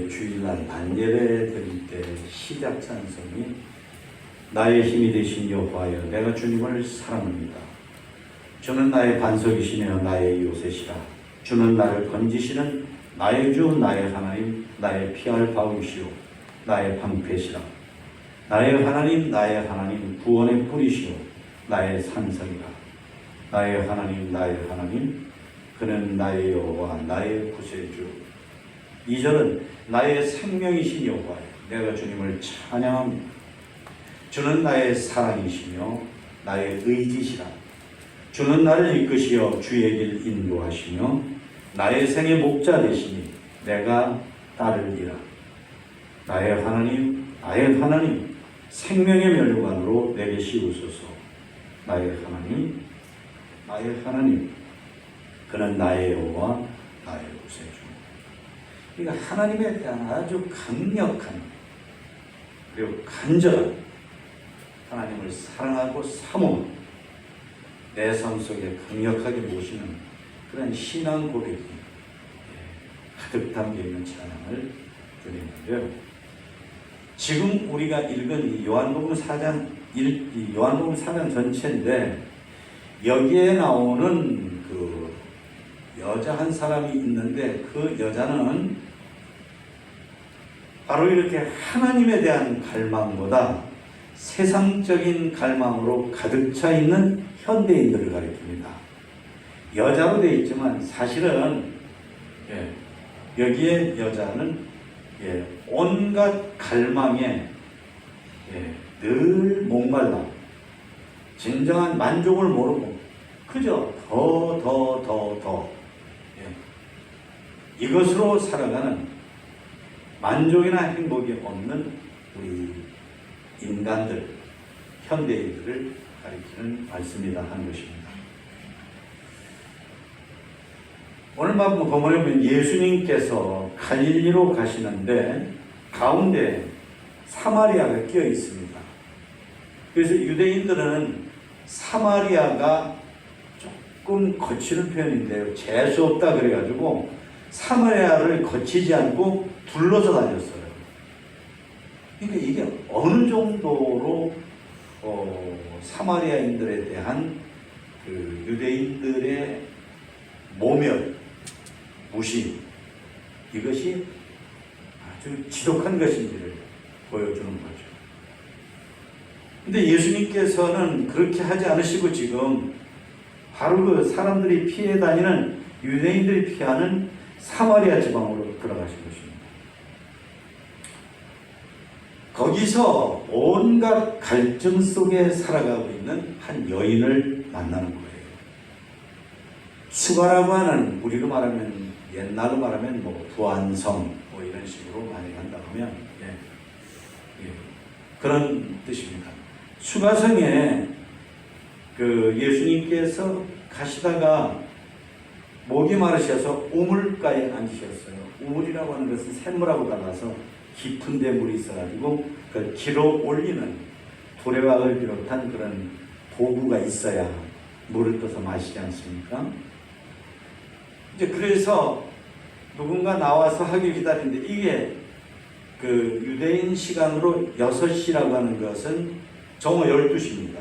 주일날 반예배 드릴 때 시작 찬송이 나의 힘이 되신 여호와여 내가 주님을 사랑합니다. 주는 나의 반석이시며 나의 요새시라. 주는 나를 건지시는 나의 주 나의 하나님 나의 피할 바위시오 나의 방패시라. 나의 하나님 구원의 뿌리시오 나의 산성이라. 나의 하나님 그는 나의 여호와 나의 구세주. 2절은 나의 생명이신 여호와여 내가 주님을 찬양합니다. 주는 나의 사랑이시며 나의 의지시라. 주는 나를 이끄시어 주의 길 인도하시며 나의 생의 목자 되시니 내가 따르리라. 나의 하나님 생명의 멸관으로 내게 씌우소서. 나의 하나님 그는 나의 여호와 나의 구세주. 그러니까 하나님에 대한 아주 강력한 그리고 간절한 하나님을 사랑하고 사모하는 내 삶 속에 강력하게 모시는 그런 신앙 고백이 가득 담겨있는 찬양을 드리는데요. 지금 우리가 읽은 이 요한복음 4장 전체인데 여기에 나오는 그 여자 한 사람이 있는데 그 여자는 바로 이렇게 하나님에 대한 갈망보다 세상적인 갈망으로 가득 차 있는 현대인들을 가리킵니다. 여자로 되어 있지만 사실은 여기에 여자는 온갖 갈망에 늘 목말라 진정한 만족을 모르고 그저 더 이것으로 살아가는 만족이나 행복이 없는 우리 인간들, 현대인들을 가리키는 말씀이다 하는 것입니다. 오늘 본문에 보면 예수님께서 갈릴리로 가시는데 가운데 사마리아가 끼어 있습니다. 그래서 유대인들은 사마리아가 조금 거치는 표현인데요. 재수없다 그래가지고 사마리아를 거치지 않고 둘러서 다녔어요. 그러니까 이게 어느 정도로 사마리아인들에 대한 그 유대인들의 모멸, 무심 이것이 아주 지독한 것인지를 보여주는 거죠. 근데 예수님께서는 그렇게 하지 않으시고 지금 바로 그 사람들이 피해 다니는 유대인들이 피하는 사마리아 지방으로 들어가신 것입니다. 거기서 온갖 갈증 속에 살아가고 있는 한 여인을 만나는 거예요. 수가라고 하는 우리로 말하면 옛날로 말하면 부안성 이런 식으로 많이 한다고 하면 그런 뜻입니다. 수가성에 그 예수님께서 가시다가 목이 마르셔서 우물가에 앉으셨어요. 우물이라고 하는 것은 샘물하고 달라서 깊은 데 물이 있어가지고 그걸 길어 올리는 두레박을 비롯한 그런 도구가 있어야 물을 떠서 마시지 않습니까? 이제 그래서 누군가 나와서 하길 기다리는데 이게 그 유대인 시간으로 6시라고 하는 것은 정오 12시입니다.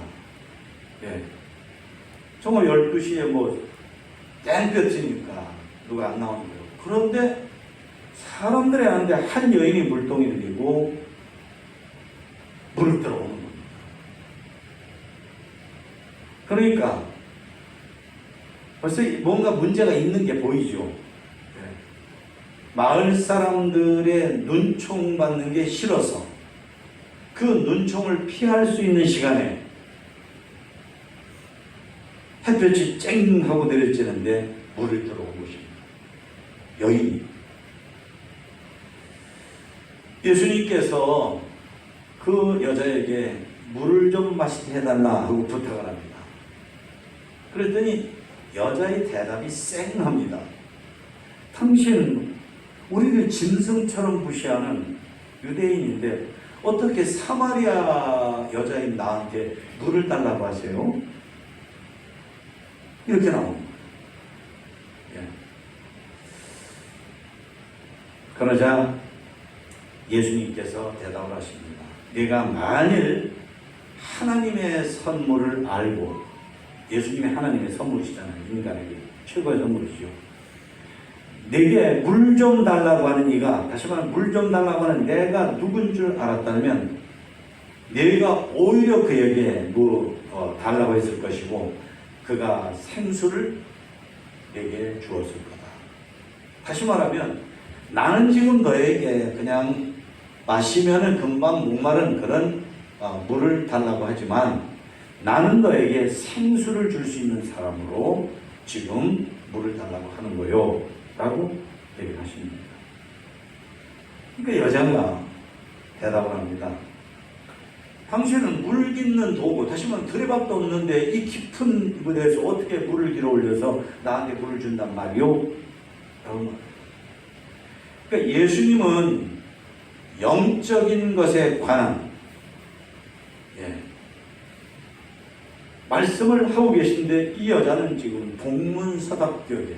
정오 12시에 땡볕이니까 누가 안 나오는 거예요. 그런데 사람들이 하는데 한 여인이 물동이를 들고 물을 들어오는 겁니다. 그러니까 벌써 뭔가 문제가 있는 게 보이죠. 마을 사람들의 눈총 받는 게 싫어서 그 눈총을 피할 수 있는 시간에 햇볕이 쨍 하고 내려지는데 물을 들어온 것입니다. 여인이. 예수님께서 그 여자에게 물을 좀 마시게 해달라 하고 부탁을 합니다. 그랬더니 여자의 대답이 쌩합니다. 당신 우리를 짐승처럼 무시하는 유대인인데 어떻게 사마리아 여자인 나한테 물을 달라고 하세요? 이렇게 나옵니다. 그러자 예수님께서 대답을 하십니다. 네가 만일 하나님의 선물을 알고, 예수님이 하나님의 선물이시잖아요. 인간에게 최고의 선물이죠. 내게 물 좀 달라고 하는 이가, 다시 말하면 물 좀 달라고 하는 내가 누군 줄 알았다면 내가 오히려 그에게 달라고 했을 것이고 그가 생수를 내게 주었을 거다. 다시 말하면 나는 지금 너에게 그냥 마시면은 금방 목마른 그런 물을 달라고 하지만 나는 너에게 생수를 줄 수 있는 사람으로 지금 물을 달라고 하는 거요 라고 얘기를 하십니다. 그러니까 여자가 대답을 합니다. 당신은 물 깃는 도구, 다시 말하면 드레밥도 없는데 이 깊은 물에서 어떻게 물을 길어 올려서 나한테 물을 준단 말이오? 라고 말합니다. 그러니까 예수님은 영적인 것에 관한 말씀을 하고 계신데 이 여자는 지금 동문서답격의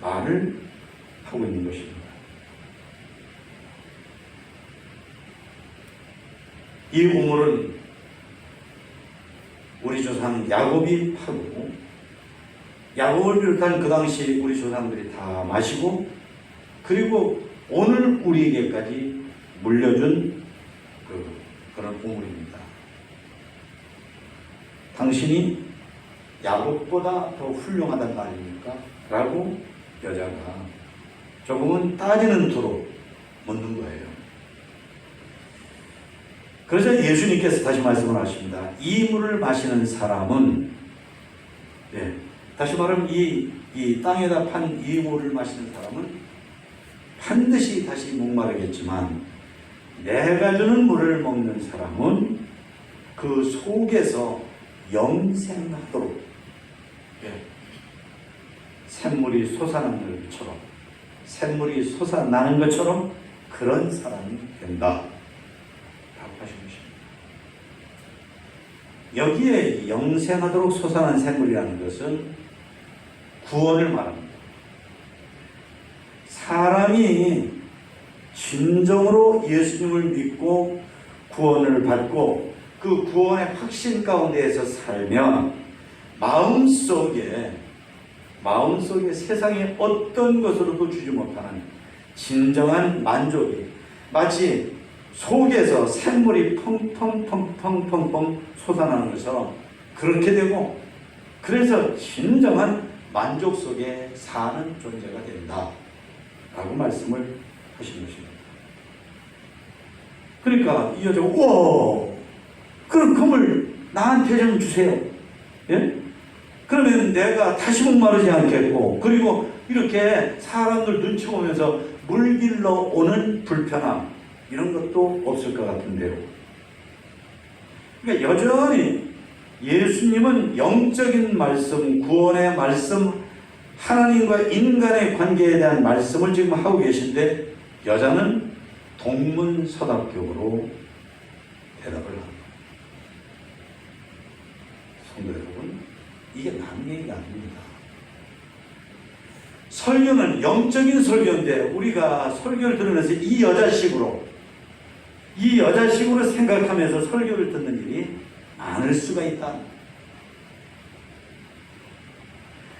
말을 하고 있는 것입니다. 이 우물은 우리 조상 야곱이 파고 야곱을 비롯한 그 당시 우리 조상들이 다 마시고 그리고 오늘 우리에게까지 물려준 그런 우물입니다. 당신이 야곱보다 더 훌륭하단 말입니까? 라고 여자가 조금은 따지는 투로 묻는 거예요. 그래서 예수님께서 다시 말씀을 하십니다. 이 물을 마시는 사람은 다시 말하면 이 땅에다 판 이 물을 마시는 사람은 반드시 다시 목마르겠지만 내가 주는 물을 먹는 사람은 그 속에서 영생하도록 샘물이 솟아나는 것처럼 샘물이 솟아나는 것처럼 그런 사람이 된다 라고 하신 것입니다. 여기에 영생하도록 솟아난 샘물이라는 것은 구원을 말합니다. 사람이 진정으로 예수님을 믿고 구원을 받고 그 구원의 확신 가운데에서 살면 마음속에 세상의 어떤 것으로도 주지 못하는 진정한 만족이 마치 속에서 샘물이 펑펑 솟아나는 것처럼 그렇게 되고 그래서 진정한 만족 속에 사는 존재가 된다 라고 말씀을 하신 것입니다. 그러니까 이 여자가 우와 그럼 그물 나한테 좀 주세요. 그러면 내가 다시 목마르지 않겠고 그리고 이렇게 사람들 눈치 보면서 물 길러 오는 불편함 이런 것도 없을 것 같은데요. 그러니까 여전히 예수님은 영적인 말씀, 구원의 말씀, 하나님과 인간의 관계에 대한 말씀을 지금 하고 계신데 여자는 동문서답격으로 대답을 합니다. 성도 여러분, 이게 남 얘기가 아닙니다. 설교는 영적인 설교인데 우리가 설교를 들으면서 이 여자식으로 생각하면서 설교를 듣는 일이 많을 수가 있다.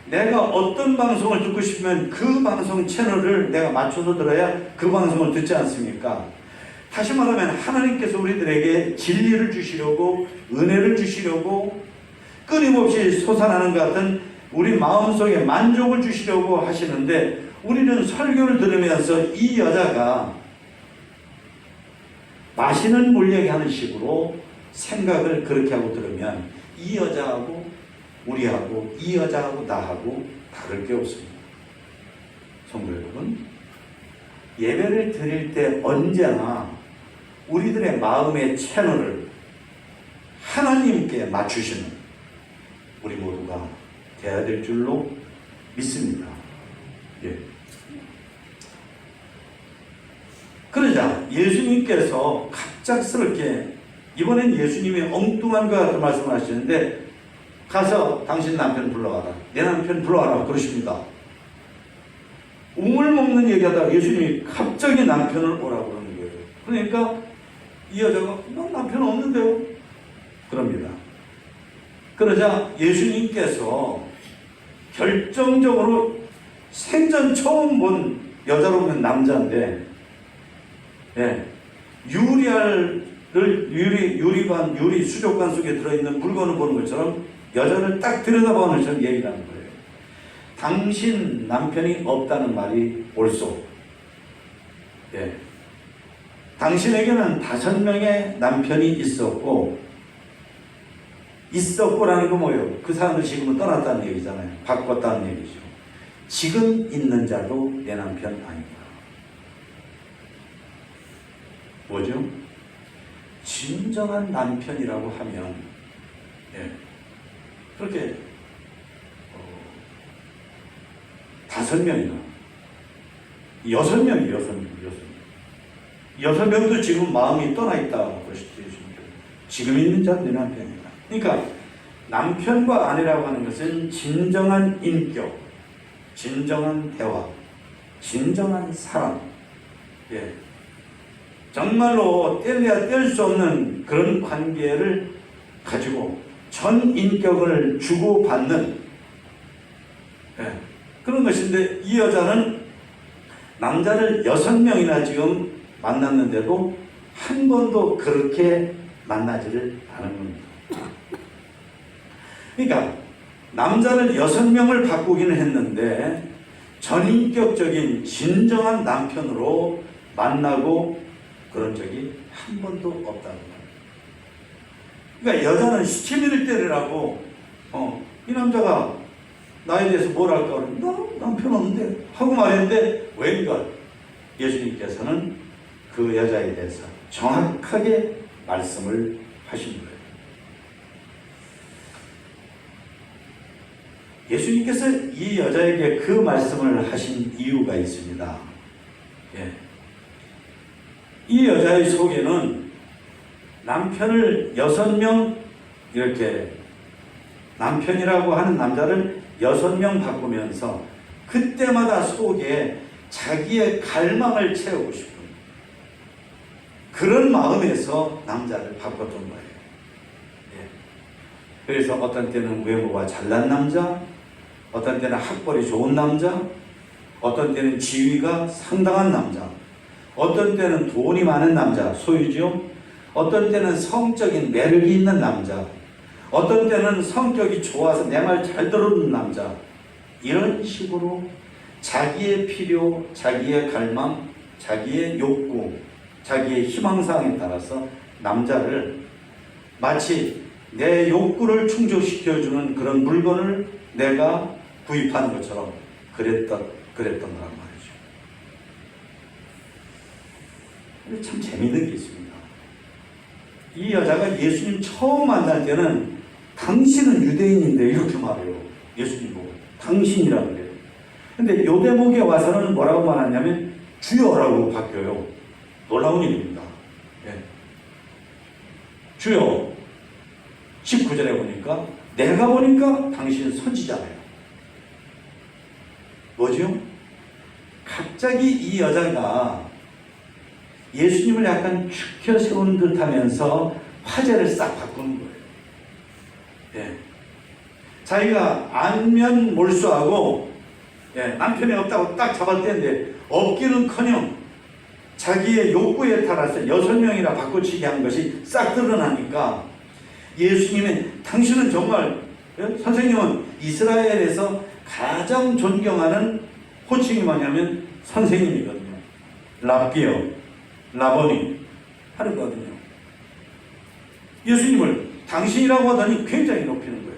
내가 어떤 방송을 듣고 싶으면 그 방송 채널을 내가 맞춰서 들어야 그 방송을 듣지 않습니까? 다시 말하면 하나님께서 우리들에게 진리를 주시려고 은혜를 주시려고 끊임없이 솟아나는 것 같은 우리 마음속에 만족을 주시려고 하시는데 우리는 설교를 들으면서 이 여자가 마시는 물 얘기하는 식으로 생각을 그렇게 하고 들으면 이 여자하고 우리하고 이 여자하고 나하고 다를 게 없습니다. 성도 여러분, 예배를 드릴 때 언제나 우리들의 마음의 채널을 하나님께 맞추시는 우리 모두가 되어야 될 줄로 믿습니다. 그러자 예수님께서 갑작스럽게 이번엔 예수님이 엉뚱한 것 같은 말씀을 하시는데 가서 당신 남편 불러와라. 내 남편 불러와라. 그러십니다. 우물 먹는 얘기하다가 예수님이 갑자기 남편을 오라고 그러는 거예요. 그러니까 이 여자가 너 남편 없는데요? 그럽니다. 그러자 예수님께서 결정적으로 생전 처음 본 여자로는 남자인데, 예, 유리 수족관 속에 들어있는 물건을 보는 것처럼 여자를 딱 들여다보는 것처럼 얘기를 하는 거예요. 당신 남편이 없다는 말이 옳소. 예. 당신에게는 5명의 남편이 있었고라는 거 뭐예요? 그 사람들 지금은 떠났다는 얘기잖아요. 바꿨다는 얘기죠. 지금 있는 자도 내 남편 아니다. 뭐죠? 진정한 남편이라고 하면, 예, 그렇게 5명이나 6명이 6명도 지금 마음이 떠나 있다고 보시죠. 지금 있는 자는 내 남편이다. 그러니까 남편과 아내라고 하는 것은 진정한 인격, 진정한 대화, 진정한 사랑, 예, 정말로 뗄래야 뗄 수 없는 그런 관계를 가지고 전 인격을 주고받는, 예, 그런 것인데, 이 여자는 남자를 6명이나 지금 만났는데도 한 번도 그렇게 만나지를 않은 겁니다. 그러니까 남자를 6명을 바꾸기는 했는데 전인격적인 진정한 남편으로 만나고 그런 적이 한 번도 없다는 거예요. 그러니까 여자는 시치미를 때리라고 이 남자가 나에 대해서 뭘 할까 그러면 너 남편 없는데 하고 말했는데, 웬걸 예수님께서는 그 여자에 대해서 정확하게 말씀을 하신 거예요. 예수님께서 이 여자에게 그 말씀을 하신 이유가 있습니다. 예. 이 여자의 속에는 남편을 6명, 이렇게 남편이라고 하는 남자를 6명 바꾸면서 그때마다 속에 자기의 갈망을 채우고 싶은 그런 마음에서 남자를 바꿨던 거예요. 예. 그래서 어떤 때는 외모가 잘난 남자, 어떤 때는 학벌이 좋은 남자, 어떤 때는 지위가 상당한 남자, 어떤 때는 돈이 많은 남자, 소유죠. 어떤 때는 성적인 매력이 있는 남자, 어떤 때는 성격이 좋아서 내 말 잘 들어주는 남자, 이런 식으로 자기의 필요, 자기의 갈망, 자기의 욕구, 자기의 희망사항에 따라서 남자를 마치 내 욕구를 충족시켜주는 그런 물건을 내가 구입하는 것처럼 그랬던 거란 말이죠. 근데 참 재미있는 게 있습니다. 이 여자가 예수님 처음 만날 때는 당신은 유대인인데 이렇게 말해요. 예수님 보고 당신이라고 그래요. 근데 요 대목에 와서는 뭐라고 말하냐면 주여라고 바뀌어요. 놀라운 일입니다. 예. 주여. 19절에 보니까 내가 보니까 당신은 선지자예요. 뭐죠? 갑자기 이 여자가 예수님을 약간 축혀 세운 듯 하면서 화제를 싹 바꾸는 거예요. 예. 자기가 안면 몰수하고, 예, 남편이 없다고 딱 잡았대는데 없기는커녕 자기의 욕구에 따라서 6명이나 바꿔치기 한 것이 싹 드러나니까 예수님은 당신은 정말, 예? 선생님은 이스라엘에서 가장 존경하는 호칭이 뭐냐면 선생님이거든요. 랍비어, 라보니 하는거든요. 예수님을 당신이라고 하더니 굉장히 높이는 거예요.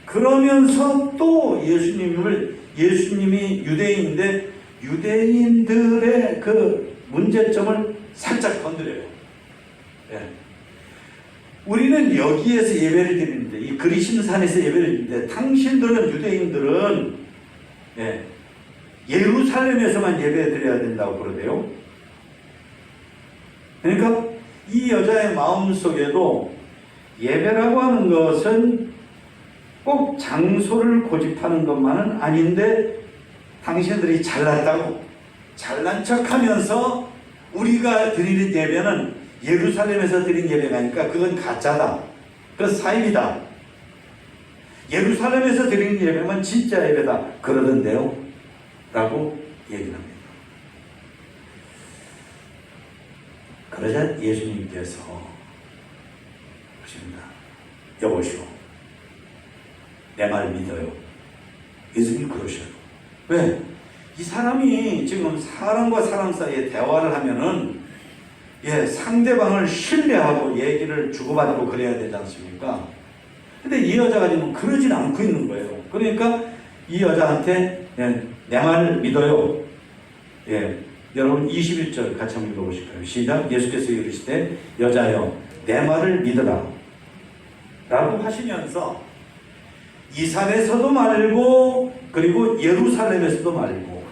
그러면서 또 예수님이 유대인인데 유대인들의 그 문제점을 살짝 건드려요. 예. 우리는 여기에서 예배를 드리는데, 이 그리심산에서 예배를 드리는데, 당신들은, 유대인들은, 예, 예루살렘에서만 예배 드려야 된다고 그러대요. 그러니까 이 여자의 마음 속에도 예배라고 하는 것은 꼭 장소를 고집하는 것만은 아닌데, 당신들이 잘났다고, 잘난 척 하면서 우리가 드리는 예배는 예루살렘에서 드린 예배가 아니까 그건 가짜다. 그건 사입이다. 예루살렘에서 드리는 예배만 진짜 예배다. 그러던데요. 라고 얘기를 합니다. 그러자 예수님께서 하십니다. 여보시오. 내 말 믿어요. 예수님이 그러셔요. 왜? 이 사람이 지금 사람과 사람 사이에 대화를 하면은 상대방을 신뢰하고 얘기를 주고받고 그래야 되지 않습니까? 근데 이 여자가 지금 그러진 않고 있는 거예요. 그러니까 이 여자한테 내 말 믿어요. 여러분 21절 같이 한번 읽어보실까요? 시작. 예수께서 이르시되 여자여 내 말을 믿으라 라고 하시면서 이산에서도 말고 그리고 예루살렘에서도 말고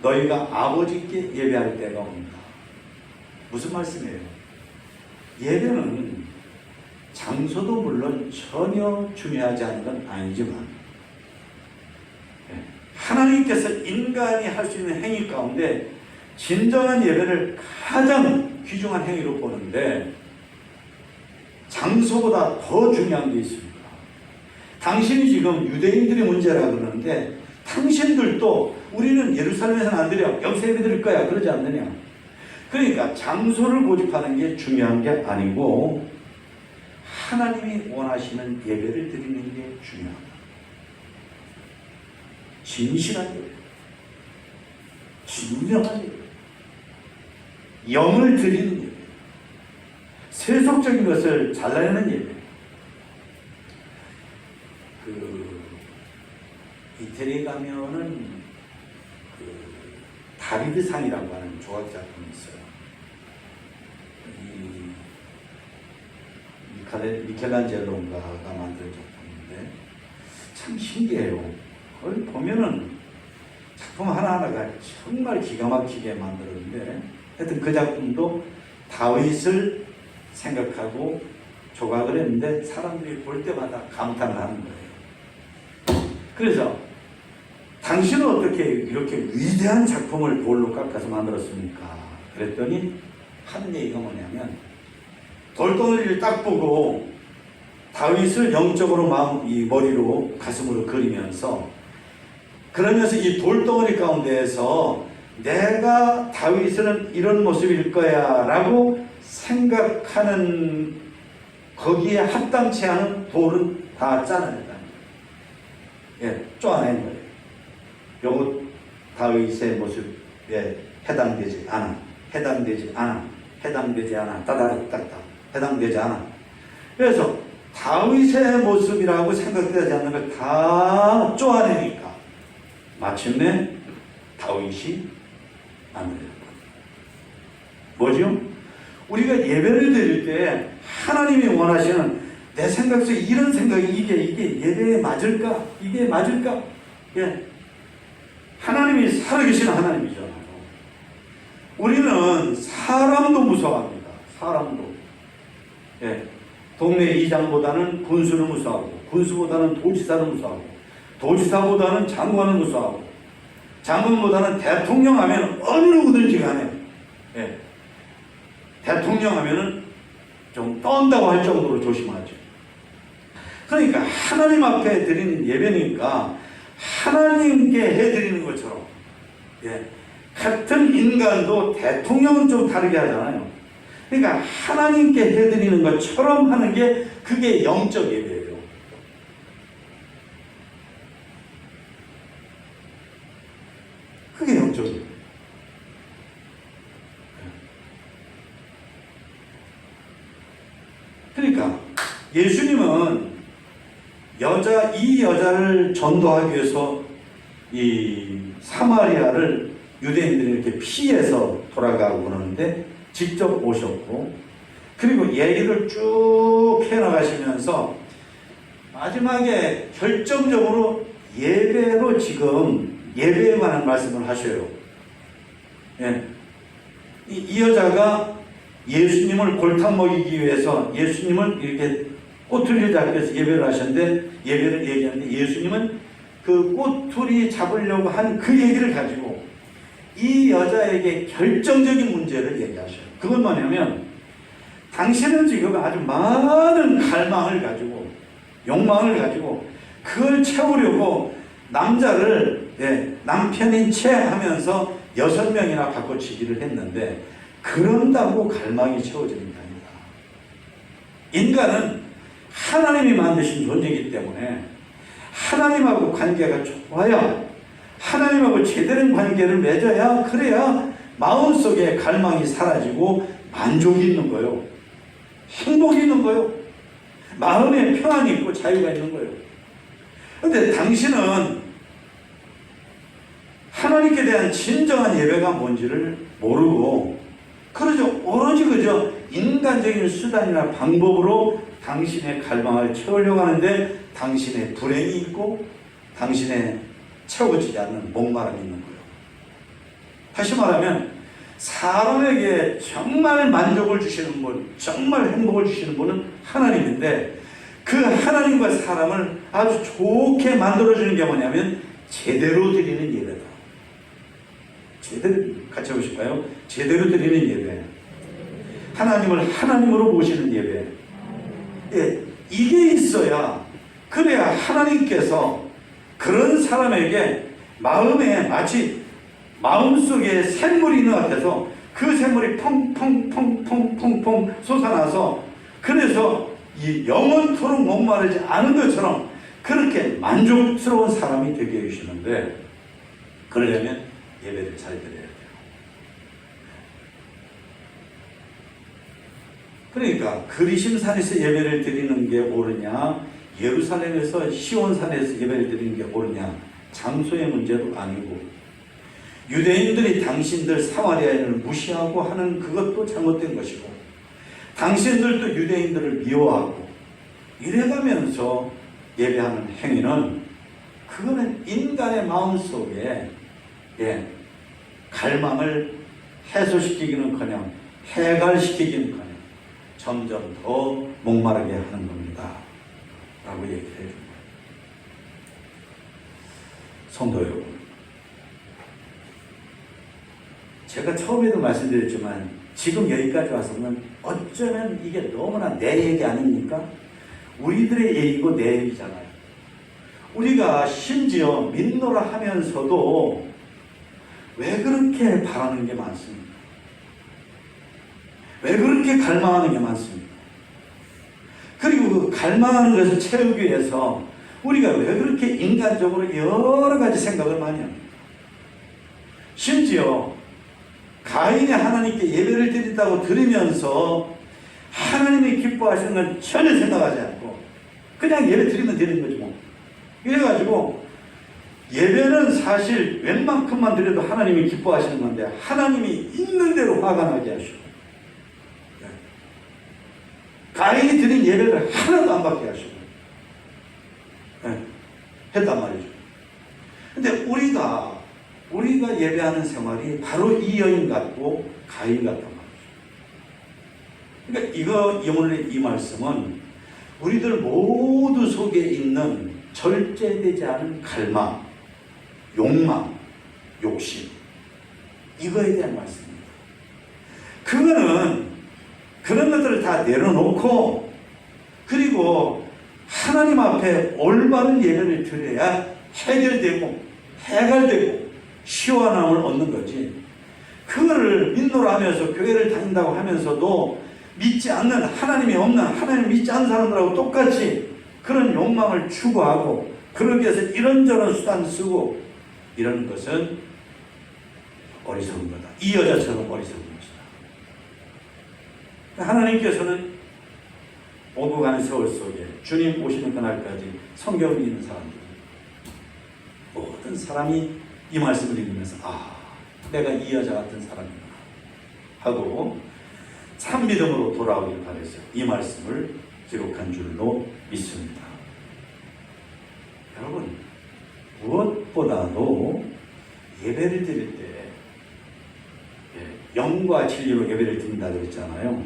너희가 아버지께 예배할 때가 옵니다. 무슨 말씀이에요? 예배는 장소도 물론 전혀 중요하지 않은 건 아니지만 하나님께서 인간이 할 수 있는 행위 가운데 진정한 예배를 가장 귀중한 행위로 보는데 장소보다 더 중요한 게 있습니다. 당신이 지금 유대인들의 문제라 그러는데 당신들도 우리는 예루살렘에서는 안 드려. 여기서 예배 드릴 거야. 그러지 않느냐. 그러니까 장소를 고집하는 게 중요한 게 아니고 하나님이 원하시는 예배를 드리는 게 중요하다. 진실한 예배, 진정한 예배, 영을 드리는 예배, 세속적인 것을 잘라내는 예배. 이태리에 가면은 다비드상이라고 하는 조각 작품이 있어요. 미켈란젤로인가가 만든 작품인데 참 신기해요. 그걸 보면은 작품 하나하나가 정말 기가 막히게 만들었는데 하여튼 그 작품도 다윗을 생각하고 조각을 했는데 사람들이 볼 때마다 감탄을 하는 거예요. 그래서 당신은 어떻게 이렇게 위대한 작품을 돌로 깎아서 만들었습니까? 그랬더니 하는 얘기가 뭐냐면 돌덩이를 딱 보고 다윗을 영적으로 이 머리로 가슴으로 그리면서 그러면서 이 돌덩어리 가운데에서 내가 다윗은 이런 모습일 거야 라고 생각하는 거기에 합당치 않은 돌은 다 짜내다. 쪼아낸 거예요. 요거 다윗의 모습에 해당되지 않아. 따다닥 해당되지 않아. 그래서 다윗의 모습이라고 생각되지 않는 걸 다 쪼아내니까 마침내 다윗이 만들어졌다. 뭐죠? 우리가 예배를 드릴 때 하나님이 원하시는 내 생각 속에 이런 생각이 이게 예배에 맞을까? 이게 맞을까? 하나님이 살아계시는 하나님이잖아요. 우리는 사람도 무서워합니다. 사람도. 동네 이장보다는 군수는 무서워하고, 군수보다는 도지사는 무서워하고, 도지사보다는 장관은 무서워하고, 장관보다는 대통령 하면 어느 누구든지 간에 대통령 하면은 좀 떤다고 할 정도로 조심하죠. 그러니까 하나님 앞에 드리는 예배니까 하나님께 해드리는 것처럼 같은 인간도 대통령은 좀 다르게 하잖아요. 그러니까 하나님께 해드리는 것처럼 하는 게 그게 영적 예배예요. 그게 영적 예배. 그러니까 예수님은 이 여자를 전도하기 위해서 이 사마리아를 유대인들이 이렇게 피해서 돌아가고 그러는데 직접 오셨고, 그리고 얘기를 쭉 해나가시면서 마지막에 결정적으로 예배로 지금 예배에 관한 말씀을 하셔요. 이 여자가 예수님을 골탕 먹이기 위해서 예수님을 이렇게 꼬투리를 잡기 위해서 예배를 하셨는데, 예배를 얘기하는데 예수님은 그 꼬투리 잡으려고 한 그 얘기를 가지고 이 여자에게 결정적인 문제를 얘기하셔요. 그건 뭐냐면 당신은 지금 아주 많은 갈망을 가지고 욕망을 가지고 그걸 채우려고 남자를 남편인 채 하면서 6명이나 바꿔치기를 했는데 그런다고 갈망이 채워지는 게 아니다. 인간은 하나님이 만드신 존재이기 때문에 하나님하고 관계가 좋아야 하나님하고 제대로 관계를 맺어야 그래야 마음속에 갈망이 사라지고 만족이 있는 거예요. 행복이 있는 거예요. 마음에 평안이 있고 자유가 있는 거예요. 그런데 당신은 하나님께 대한 진정한 예배가 뭔지를 모르고 그러죠. 오로지 그저 인간적인 수단이나 방법으로 당신의 갈망을 채우려고 하는데 당신의 불행이 있고 당신의 채워지지 않는 목마름이 있는 거예요. 다시 말하면 사람에게 정말 만족을 주시는 분, 정말 행복을 주시는 분은 하나님인데 그 하나님과 사람을 아주 좋게 만들어주는 게 뭐냐면 제대로 드리는 예배다. 제대로 같이 해보실까요? 제대로 드리는 예배. 하나님을 하나님으로 모시는 예배. 예, 이게 있어야 그래야 하나님께서 그런 사람에게 마음에 마치 마음속에 샘물이 있는 것 같아서 그 샘물이 펑펑펑펑펑펑 솟아나서 그래서 이 영원토록 목마르지 않은 것처럼 그렇게 만족스러운 사람이 되게 해주시는데 그러려면 예배를 잘 드려야 돼요. 그러니까 그리심산에서 예배를 드리는 게 옳으냐 예루살렘에서 시온산에서 예배를 드리는 게 옳으냐 장소의 문제도 아니고 유대인들이 당신들 사마리아인을 무시하고 하는 그것도 잘못된 것이고 당신들도 유대인들을 미워하고 이래가면서 예배하는 행위는 그거는 인간의 마음속에 갈망을 해소시키기는커녕 해갈시키기는커녕 점점 더 목마르게 하는 겁니다. 라고 얘기를 해준 거예요. 성도 여러분, 제가 처음에도 말씀드렸지만 지금 여기까지 와서는 어쩌면 이게 너무나 내 얘기 아닙니까? 우리들의 얘기고 내 얘기잖아요. 우리가 심지어 믿노라 하면서도 왜 그렇게 바라는 게 많습니까? 왜 그렇게 갈망하는 게 많습니까? 그리고 그 갈망하는 것을 채우기 위해서 우리가 왜 그렇게 인간적으로 여러 가지 생각을 많이 합니까? 심지어 가인이 하나님께 예배를 드린다고 들으면서 하나님이 기뻐하시는 건 전혀 생각하지 않고 그냥 예배 드리면 되는 거지 뭐. 이래가지고 예배는 사실 웬만큼만 드려도 하나님이 기뻐하시는 건데 하나님이 있는 대로 화가 나게 하시고 가인이 드린 예배를 하나도 안 받게 하시고 했단 말이죠. 근데 우리가 예배하는 생활이 바로 이 여인 같고 가인 같단 말이죠. 그러니까 오늘 이 말씀은 우리들 모두 속에 있는 절제되지 않은 갈망, 욕망, 욕심 이거에 대한 말씀입니다. 그거는 그런 것들을 다 내려놓고 그리고 하나님 앞에 올바른 예배를 드려야 해결되고 해갈되고 시원함을 얻는 거지. 그거를 믿노라 하면서 교회를 다닌다고 하면서도 믿지 않는 하나님이 없는 하나님 믿지 않는 사람들하고 똑같이 그런 욕망을 추구하고 그러기 위해서 이런저런 수단 쓰고 이러는 것은 어리석은 거다. 이 여자처럼 어리석은 것이다. 하나님께서는 오고 가는 세월 속에 주님 오시는 그날까지 성경을 읽는 사람들 모든 사람이 이 말씀을 읽으면서 내가 이 여자 같은 사람이구나 하고 참 믿음으로 돌아오길 바라서 이 말씀을 기록한 줄로 믿습니다. 여러분 무엇보다도 예배를 드릴 때 영과 진리로 예배를 드린다고 했잖아요.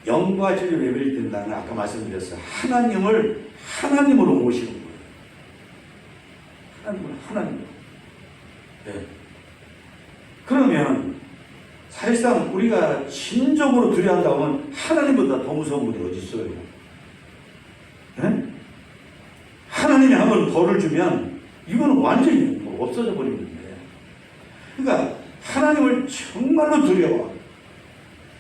영과 진리로 예배를 드린다는 아까 말씀드렸어요. 하나님을 하나님으로 모시는 거예요. 하나님을 하나님으로. 그러면 사실상 우리가 진정으로 두려워한다고 하면 하나님보다 더 무서운 분이 어디 있어요? 네? 하나님이 한번 벌을 주면 이거는 완전히 뭐 없어져 버리는데, 그러니까 하나님을 정말로 두려워.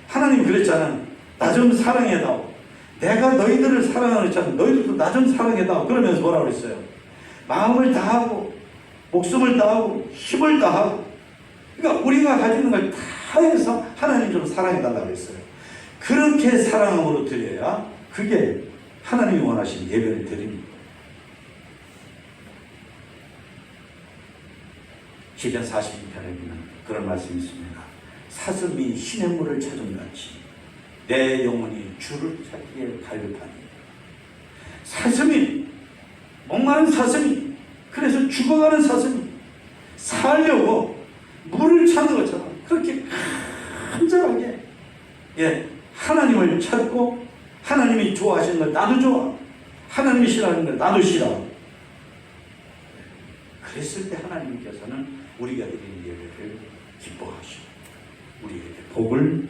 하나님이 그랬잖아. 나 좀 사랑해다오. 내가 너희들을 사랑하는 참 너희들도 나 좀 사랑해다오. 그러면서 뭐라고 그랬어요? 마음을 다하고 목숨을 다하고 힘을 다하고, 그러니까 우리가 가지는 걸 다 해서 하나님 좀 사랑해달라고 했어요. 그렇게 사랑함으로 드려야 그게 하나님이 원하신 예배를 드립니다. 시편 42편에는 그런 말씀이 있습니다. 사슴이 시냇물을 찾음같이 내 영혼이 주를 찾기에 갈급하니. 사슴이, 목마른 사슴이, 그래서 죽어가는 사슴이 살려고 물을 찾는 것처럼 그렇게 간절하게 하나님을 찾고, 하나님이 좋아하시는 걸 나도 좋아, 하나님이 싫어하는 걸 나도 싫어. 그랬을 때 하나님께서는 우리가 드리는 예배를 기뻐하시고 우리에게 복을